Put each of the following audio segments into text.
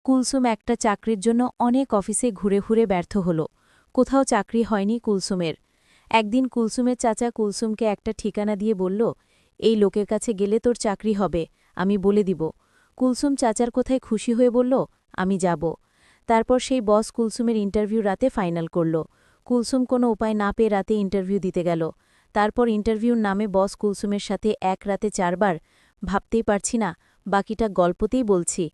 কুলসুম একটা চাকরির জন্য অনেক অফিসে ঘুরে ঘুরে ব্যর্থ হল। কোথাও চাকরি হয়নি কুলসুমের। একদিন কুলসুমের চাচা কুলসুমকে একটা ঠিকানা দিয়ে বলল, এই লোকের কাছে গেলে তোর চাকরি হবে, আমি বলে দিব। কুলসুম চাচার কোথায় খুশি হয়ে বলল, আমি যাব। তারপর সেই বস কুলসুমের ইন্টারভিউ রাতে ফাইনাল করল। কুলসুম কোনো উপায় না পেয়ে রাতে ইন্টারভিউ দিতে গেল। তারপর ইন্টারভিউর নামে বস কুলসুমের সাথে এক রাতে 4 বার। ভাবতেই পারছি না, বাকিটা গল্পতেই বলছি।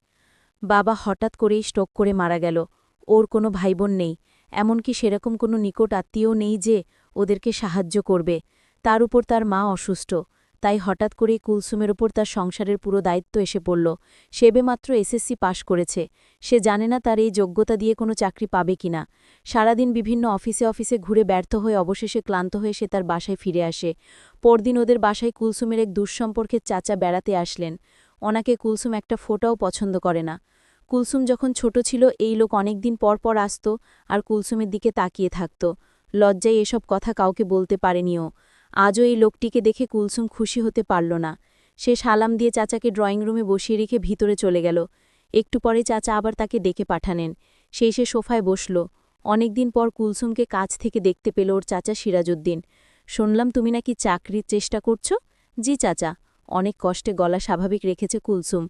বাবা হঠাৎ করেই স্ট্রোক করে মারা গেল। ওর কোনো ভাইবোন নেই, এমনকি সেরকম কোনো নিকট আত্মীয়ও নেই যে ওদেরকে সাহায্য করবে। তার উপর তার মা অসুস্থ, তাই হঠাৎ করেই কুলসুমের ওপর তার সংসারের পুরো দায়িত্ব এসে পড়ল। সেবেমাত্র এসএসসি পাশ করেছে, সে জানে না তার এই যোগ্যতা দিয়ে কোনো চাকরি পাবে কিনা। সারাদিন বিভিন্ন অফিসে অফিসে ঘুরে ব্যর্থ হয়ে অবশেষে ক্লান্ত হয়ে সে তার বাসায় ফিরে আসে। পরদিন ওদের বাসায় কুলসুমের এক দুঃসম্পর্কের চাচা বেড়াতে আসলেন। ওনাকে কুলসুম একটা ফোঁটাও পছন্দ করে না। কুলসুম যখন ছোট ছিল এই লোক অনেকদিন পর পর আসত আর কুলসুমের দিকে তাকিয়ে থাকত। লজ্জায় এসব কথা কাউকে বলতে পারেনিও। আজও এই লোকটিকে দেখে কুলসুম খুশি হতে পারল না। সে সালাম দিয়ে চাচাকে ড্রয়িং রুমে বসিয়ে রেখে ভিতরে চলে গেল। একটু পরে চাচা আবার তাকে ডেকে পাঠানেন। সে এসে সোফায় বসল। অনেকদিন পর কুলসুমকে কাছ থেকে দেখতে পেল ওর চাচা সিরাজউদ্দিন। শুনলাম তুমি নাকি চাকরির চেষ্টা করছো? জি চাচা। অনেক কষ্টে গলা স্বাভাবিক রেখেছে কুলসুম।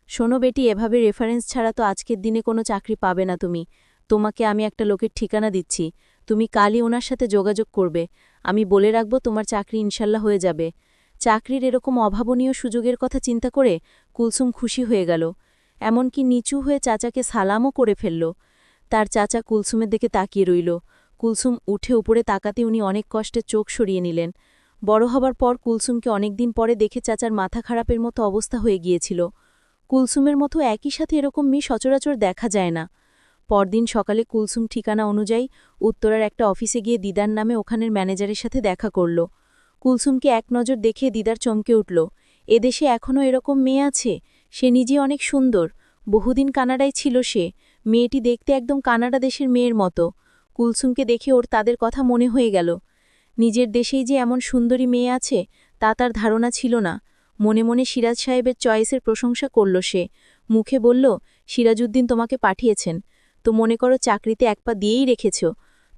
শোনো বেটি, এভাবে রেফারেন্স ছাড়া তো আজকের দিনে কোনো চাকরি পাবে না তুমি। তোমাকে আমি একটা লোকের ঠিকানা দিচ্ছি, তুমি কালই ওনার সাথে যোগাযোগ করবে। আমি বলে রাখব তোমার চাকরি ইনশাল্লাহ হয়ে যাবে। চাকরির এরকম অভাবনীয় সুযোগের কথা চিন্তা করে কুলসুম খুশি হয়ে গেল। এমনকি নিচু হয়ে চাচাকে সালামও করে ফেলল। তার চাচা কুলসুমের দিকে তাকিয়ে রইল। কুলসুম উঠে উপরে তাকাতে উনি অনেক কষ্টে চোখ সরিয়ে নিলেন। বড় হবার পর কুলসুমকে অনেকদিন পরে দেখে চাচার মাথা খারাপের মতো অবস্থা হয়ে গিয়েছিল। কুলসুমের মতো একই সাথে এরকম মেয়ে সচরাচর দেখা যায় না। পরদিন সকালে কুলসুম ঠিকানা অনুযায়ী উত্তরার একটা অফিসে গিয়ে দিদার নামে ওখানের ম্যানেজারের সাথে দেখা করল। কুলসুমকে এক নজর দেখে দিদার চমকে উঠল। এদেশে এখনও এরকম মেয়ে আছে? সে নিজে অনেক সুন্দর, বহুদিন কানাডায় ছিল সে। মেয়েটি দেখতে একদম কানাডা দেশের মেয়ের মতো। কুলসুমকে দেখে ওর তাদের কথা মনে হয়ে গেল। নিজের দেশেই যে এমন সুন্দরী মেয়ে আছে তা তার ধারণা ছিল না। মনে মনে সিরাজ সাহেবের চয়েসের প্রশংসা করল সে। মুখে বলল, সিরাজউদ্দিন তোমাকে পাঠিয়েছেন তো মনে করো চাকরিতে এক পা দিয়েই রেখেছ।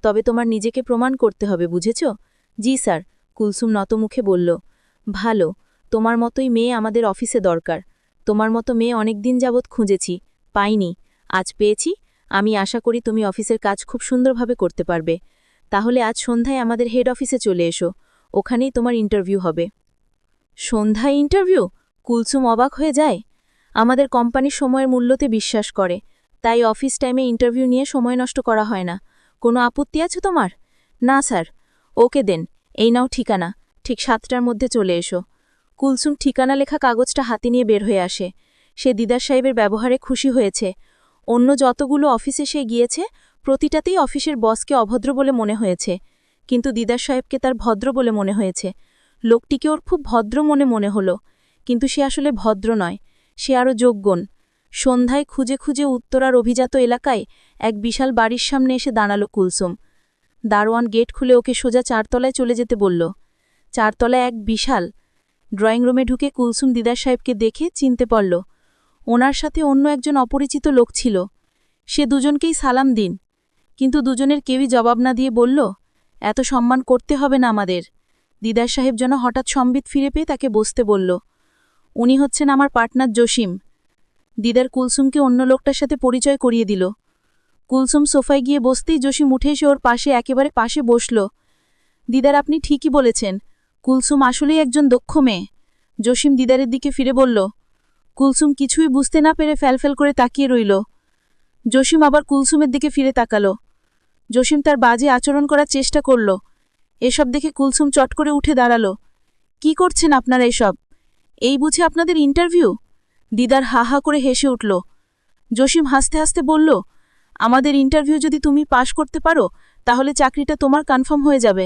তবে তোমার নিজেকে প্রমাণ করতে হবে, বুঝেছ? জি স্যার, কুলসুম নত মুখে বলল। ভালো, তোমার মতোই মেয়ে আমাদের অফিসে দরকার। তোমার মতো মেয়ে অনেক দিন যাবৎ খুঁজেছি, পাইনি। আজ পেয়েছি। আমি আশা করি তুমি অফিসের কাজ খুব সুন্দরভাবে করতে পারবে। তাহলে আজ সন্ধ্যায় আমাদের হেড অফিসে চলে এসো, ওখানেই তোমার ইন্টারভিউ হবে। সন্ধ্যায় ইন্টারভিউ? কুলসুম অবাক হয়ে যায়। আমাদের কোম্পানি সময়ের মূল্যতে বিশ্বাস করে, তাই অফিস টাইমে ইন্টারভিউ নিয়ে সময় নষ্ট করা হয় না। কোনো আপত্তি আছে তোমার? না স্যার। ওকে দেন, এই নাও ঠিকানা, ঠিক 7টার মধ্যে চলে এসো। কুলসুম ঠিকানা লেখা কাগজটা হাতে নিয়ে বের হয়ে আসে। সে দিদার সাহেবের ব্যবহারে খুশি হয়েছে। অন্য যতগুলো অফিসে সে গিয়েছে প্রতিটাতেই অফিসের বসকে অভদ্র বলে মনে হয়েছে, কিন্তু দিদার সাহেবকে তার ভদ্র বলে মনে হয়েছে। লোকটিকে ওর খুব ভদ্র মনে হলো, কিন্তু সে আসলে ভদ্র নয়, সে আরও যোগ্যন। সন্ধ্যায় খুঁজে খুঁজে উত্তরার অভিজাত এলাকায় এক বিশাল বাড়ির সামনে এসে দাঁড়াল কুলসুম। দারোয়ান গেট খুলে ওকে সোজা 4তলায় চলে যেতে বলল। 4তলায় এক বিশাল ড্রয়িং রুমে ঢুকে কুলসুম দিদার সাহেবকে দেখে চিনতে পারল। ওনার সাথে অন্য একজন অপরিচিত লোক ছিল। সে দুজনকেই সালাম দিন, কিন্তু দুজনের কেউই জবাব না দিয়ে বলল, এত সম্মান করতে হবে না আমাদের। দিদার সাহেব যেন হঠাৎ সম্বিত ফিরে পেয়ে তাকে বসতে বলল। উনি হচ্ছেন আমার পার্টনার জসিম। দিদার কুলসুমকে অন্য লোকটার সাথে পরিচয় করিয়ে দিল। কুলসুম সোফায় গিয়ে বসতেই জসিম উঠে এসে ওর পাশে একেবারে পাশে বসল। দিদার, আপনি ঠিকই বলেছেন, কুলসুম আসলেই একজন দক্ষ মেয়ে। জসিম দিদারের দিকে ফিরে বলল। কুলসুম কিছুই বুঝতে না পেরে ফ্যালফ্যাল করে তাকিয়ে রইল। জসিম আবার কুলসুমের দিকে ফিরে তাকাল। জসিম তার বাজে আচরণ করার চেষ্টা করল। এসব দেখে কুলসুম চট করে উঠে দাঁড়াল। কি করছেন আপনারা এসব? এই বুঝে আপনাদের ইন্টারভিউ? দিদার হা হা করে হেসে উঠল। জসিম হাসতে হাসতে বলল, আমাদের ইন্টারভিউ যদি তুমি পাশ করতে পারো তাহলে চাকরিটা তোমার কনফার্ম হয়ে যাবে।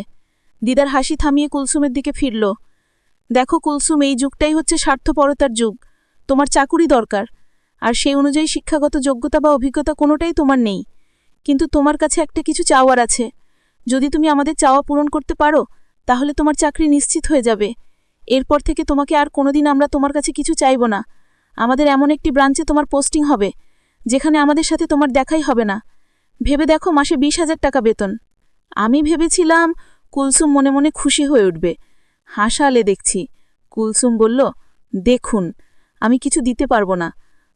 দিদার হাসি থামিয়ে কুলসুমের দিকে ফিরল। দেখো কুলসুম, এই যুগটাই হচ্ছে স্বার্থপরতার যুগ। তোমার চাকুরি দরকার, আর সেই অনুযায়ী শিক্ষাগত যোগ্যতা বা অভিজ্ঞতা কোনোটাই তোমার নেই। কিন্তু তোমার কাছে একটা কিছু চাওয়ার আছে। যদি তুমি আমাদের চাওয়া পূরণ করতে পারো তাহলে তোমার চাকরি নিশ্চিত হয়ে যাবে। এরপর থেকে তোমাকে আর কোনোদিন আমরা তোমার কাছে কিছু চাইব না। আমাদের এমন একটি ব্রাঞ্চে তোমার পোস্টিং হবে যেখানে আমাদের সাথে তোমার দেখাই হবে না। ভেবে দেখো, মাসে 20,000 টাকা বেতন। আমি ভেবেছিলাম কুলসুম মনে মনে খুশি হয়ে উঠবে। হাসালে দেখছি। কুলসুম বলল, দেখুন, আমি কিছু দিতে পারবো না।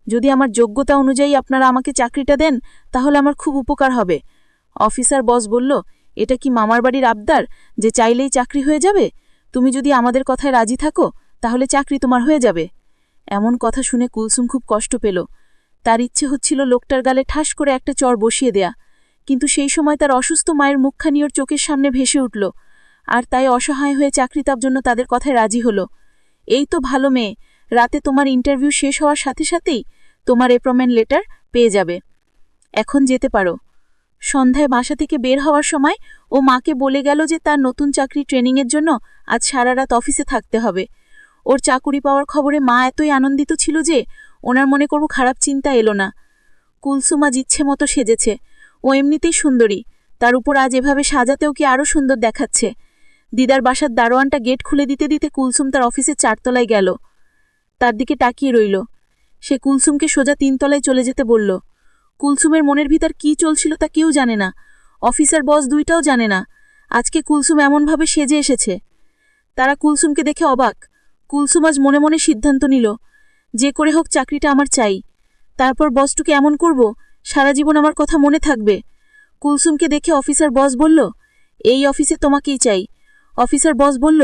যদি আমার যোগ্যতা অনুযায়ী আপনারা আমাকে চাকরিটা দেন তাহলে আমার খুব উপকার হবে। অফিসার বস বলল, এটা কি মামার বাড়ির আবদার যে চাইলেই চাকরি হয়ে যাবে? তুমি যদি আমাদের কথায় রাজি থাকো তাহলে চাকরি তোমার হয়ে যাবে। এমন কথা শুনে কুলসুম খুব কষ্ট পেল। তার ইচ্ছে হচ্ছিল লোকটার গালে ঠাস করে একটা চড় বসিয়ে দেয়া, কিন্তু সেই সময় তার অসুস্থ মায়ের মুখখানি ওর চোখের সামনে ভেসে উঠল, আর তাই অসহায় হয়ে চাকরিতার জন্য তাদের কথায় রাজি হল। এই তো ভালো মেয়ে, রাতে তোমার ইন্টারভিউ শেষ হওয়ার সাথে সাথেই তোমার অ্যাপয়েন্টমেন্ট লেটার পেয়ে যাবে। এখন যেতে পারো। সন্ধ্যায় বাসা থেকে বের হওয়ার সময় ও মাকে বলে গেল যে তার নতুন চাকরি ট্রেনিংয়ের জন্য আজ সারা রাত অফিসে থাকতে হবে। ওর চাকুরি পাওয়ার খবরে মা এতই আনন্দিত ছিল যে ওনার মনে কোনো খারাপ চিন্তা এলো না। কুলসুম আজ ইচ্ছে মতো সেজেছে। ও এমনিতেই সুন্দরী, তার উপর আজ এভাবে সাজাতেও কি আরও সুন্দর দেখাচ্ছে। দিদার বাসার দারোয়ানটা গেট খুলে দিতে দিতে কুলসুম তার অফিসের 4 তলায় গেল। তার দিকে তাকিয়ে রইল। সে কুলসুমকে সোজা 3 তলায় চলে যেতে বলল। কুলসুমের মনের ভিতর কি চলছিল তা কেউ জানে না, অফিসার বস দুইটাও জানে না। আজকে কুলসুম এমনভাবে সেজে এসেছে। তারা কুলসুমকে দেখে অবাক। কুলসুম আজ মনে মনে সিদ্ধান্ত নিল, যে করে হোক চাকরিটা আমার চাই। তারপর বসটুকে এমন করব সারা জীবন আমার কথা মনে থাকবে। কুলসুমকে দেখে অফিসার বস বলল, এই অফিসে তোমাকেই চাই। অফিসার বস বলল,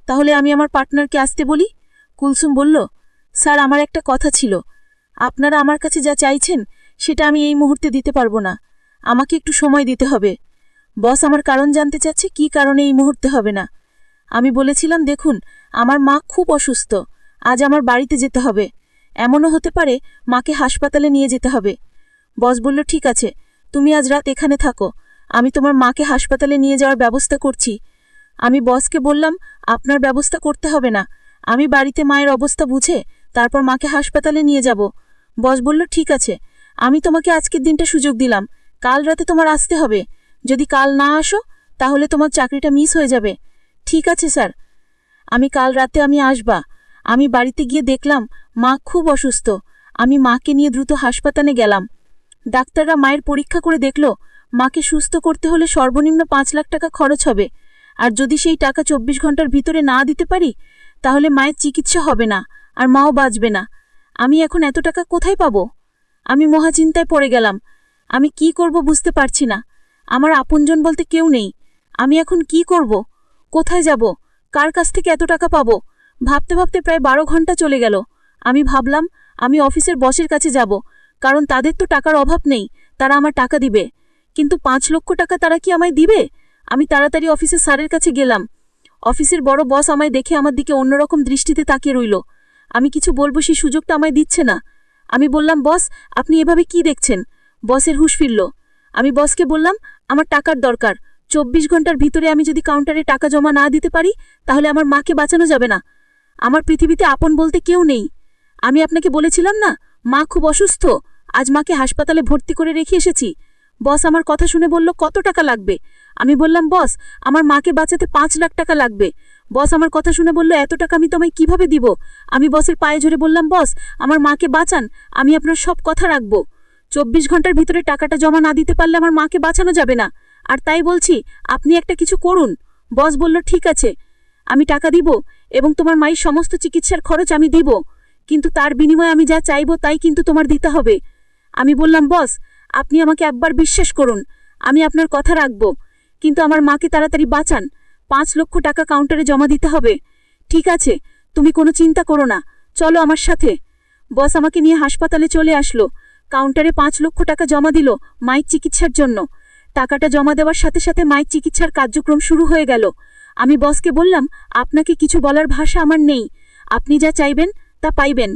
তাহলে আমি আমার পার্টনারকে আসতে বলি। কুলসুম বলল, স্যার, আমার একটা কথা ছিল। আপনারা আমার কাছে যা চাইছেন সেটা আমি এই মুহূর্তে দিতে পারবো না, আমাকে একটু সময় দিতে হবে। বস আমার কারণ জানতে চাচ্ছে, কি কারণে এই মুহূর্তে হবে না। আমি বলেছিলাম, দেখুন, আমার মা খুব অসুস্থ, আজ আমার বাড়িতে যেতে হবে। এমনও হতে পারে মাকে হাসপাতালে নিয়ে যেতে হবে। বস বলল, ঠিক আছে, তুমি আজ রাত এখানে থাকো, আমি তোমার মাকে হাসপাতালে নিয়ে যাওয়ার ব্যবস্থা করছি। আমি বসকে বললাম, আপনার ব্যবস্থা করতে হবে না, আমি বাড়িতে মায়ের অবস্থা বুঝে তারপর মাকে হাসপাতালে নিয়ে যাব। বস বলল, ঠিক আছে, আমি তোমাকে আজকের দিনটা সুযোগ দিলাম, কাল রাতে তোমার আসতে হবে। যদি কাল না আসো তাহলে তোমার চাকরিটা মিস হয়ে যাবে। ঠিক আছে স্যার, কাল রাতে আমি আসবা। আমি বাড়িতে গিয়ে দেখলাম মা খুব অসুস্থ। আমি মাকে নিয়ে দ্রুত হাসপাতালে গেলাম। ডাক্তাররা মায়ের পরীক্ষা করে দেখল মাকে সুস্থ করতে হলে সর্বনিম্ন 5 লাখ টাকা খরচ হবে, আর যদি সেই টাকা 24 ঘন্টার ভিতরে না দিতে পারি তাহলে মায়ের চিকিৎসা হবে না আর মাও বাঁচবে না। আমি এখন এত টাকা কোথায় পাবো? আমি মহাচিন্তায় পড়ে গেলাম। আমি কি করব বুঝতে পারছি না। আমার আপনজন বলতে কেউ নেই। আমি এখন কি করব? কোথায় যাব? কার কাছ থেকে এত টাকা পাবো? ভাবতে ভাবতে প্রায় 12 ঘন্টা চলে গেল। আমি ভাবলাম আমি অফিসের বসের কাছে যাব, কারণ তাদের তো টাকার অভাব নেই, তারা আমার টাকা দিবে। কিন্তু 5 লক্ষ টাকা তারা কি আমায় দিবে? আমি তাড়াতাড়ি অফিসের স্যারের কাছে গেলাম। অফিসের বড় বস আমায় দেখে আমার দিকে অন্যরকম দৃষ্টিতে তাকিয়ে রইল। আমি কিছু বলবো সেই সুযোগটা আমায় দিচ্ছে না। আমি বললাম, বস, আপনি এভাবে কি দেখছেন? বসের হুঁশ ফিরল। আমি বসকে বললাম, আমার টাকার দরকার। 24 ঘন্টার ভিতরে আমি যদি কাউন্টারে টাকা জমা না দিতে পারি তাহলে আমার মাকে বাঁচানো যাবে না। আমার পৃথিবীতে আপন বলতে কেউ নেই। আমি আপনাকে বলেছিলাম না, মা খুব অসুস্থ, আজ মাকে হাসপাতালে ভর্তি করে রেখে এসেছি। বস আমার কথা শুনে বলল, কত টাকা লাগবে? আমি বললাম, বস, আমার মাকে বাঁচাতে 5 লাখ টাকা লাগবে। বস আমার কথা শুনে বলল, এত টাকা আমি তোমায় কিভাবে দিব? আমি বসের পায়ে ঝরে বললাম, বস, আমার মাকে বাঁচান, আমি আপনার সব কথা রাখব। 24 ঘন্টার ভিতরে টাকাটা জমা না দিতে পারলে আমার মাকে বাঁচানো যাবে না, আর তাই বলছি আপনি একটা কিছু করুন। বস বলল, ঠিক আছে, আমি টাকা দিব এবং তোমার মায়ের সমস্ত চিকিৎসার খরচ আমি দিব, কিন্তু তার বিনিময়ে আমি যা চাইব তাই কিন্তু তোমার দিতে হবে। আমি বললাম, বস, আপনি আমাকে একবার বিশ্বাস করুন, আমি আপনার কথা রাখব, কিন্তু আমার মাকে তাড়াতাড়ি বাঁচান। 5 লক্ষ টাকা কাউন্টারে জমা দিতে হবে। ঠিক আছে, তুমি কোনো চিন্তা করো না, চলো আমার সাথে। বস আমাকে নিয়ে হাসপাতালে চলে আসলো। কাউন্টারে 5 লক্ষ টাকা জমা দিল মায়ের চিকিৎসার জন্য। টাকাটা জমা দেওয়ার সাথে সাথে মায়ের চিকিৎসার কার্যক্রম শুরু হয়ে গেল। আমি বসকে বললাম, আপনাকে কিছু বলার ভাষা আমার নেই, আপনি যা চাইবেন তা পাইবেন,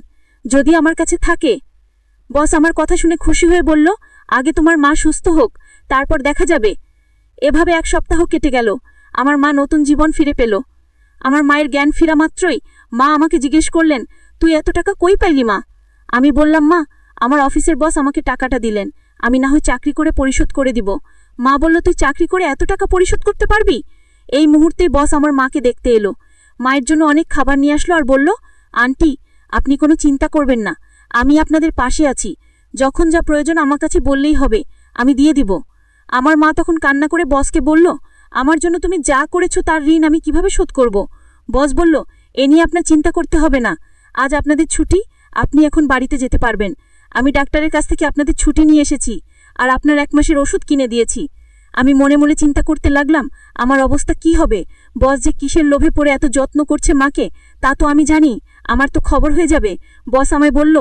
যদি আমার কাছে থাকে। বস আমার কথা শুনে খুশি হয়ে বলল, আগে তোমার মা সুস্থ হোক, তারপর দেখা যাবে। এভাবে 1 সপ্তাহ কেটে গেল। আমার মা নতুন জীবন ফিরে পেল। আমার মায়ের জ্ঞান ফিরা মাত্রই মা আমাকে জিজ্ঞেস করলেন, তুই এত টাকা কই পাইলি মা? আমি বললাম, মা, আমার অফিসের বস আমাকে টাকাটা দিলেন, আমি না হয় চাকরি করে পরিশোধ করে দিব। মা বলল, তুই চাকরি করে এত টাকা পরিশোধ করতে পারবি? এই মুহূর্তেই বস আমার মাকে দেখতে এলো। মায়ের জন্য অনেক খাবার নিয়ে আসলো আর বলল, আন্টি, আপনি কোনো চিন্তা করবেন না, আমি আপনাদের পাশে আছি। যখন যা প্রয়োজন আমার কাছে বললেই হবে, আমি দিয়ে দিব। আমার মা তখন কান্না করে বসকে বলল, আমার জন্য তুমি যা করেছো তার ঋণ আমি কিভাবে শোধ করব? বস বলল, এ নিয়ে আপনার চিন্তা করতে হবে না, আজ আপনাদের ছুটি, আপনি এখন বাড়িতে যেতে পারবেন। আমি ডাক্তারের কাছ থেকে আপনাদের ছুটি নিয়ে এসেছি, আর আপনার 1 মাসের ওষুধ কিনে দিয়েছি। আমি মনে মনে চিন্তা করতে লাগলাম, আমার অবস্থা কি হবে? বস যে কিসের লোভে পড়ে এত যত্ন করছে মাকে, তা তো আমি জানি, আমার তো খবর হয়ে যাবে। বস আমায় বলল,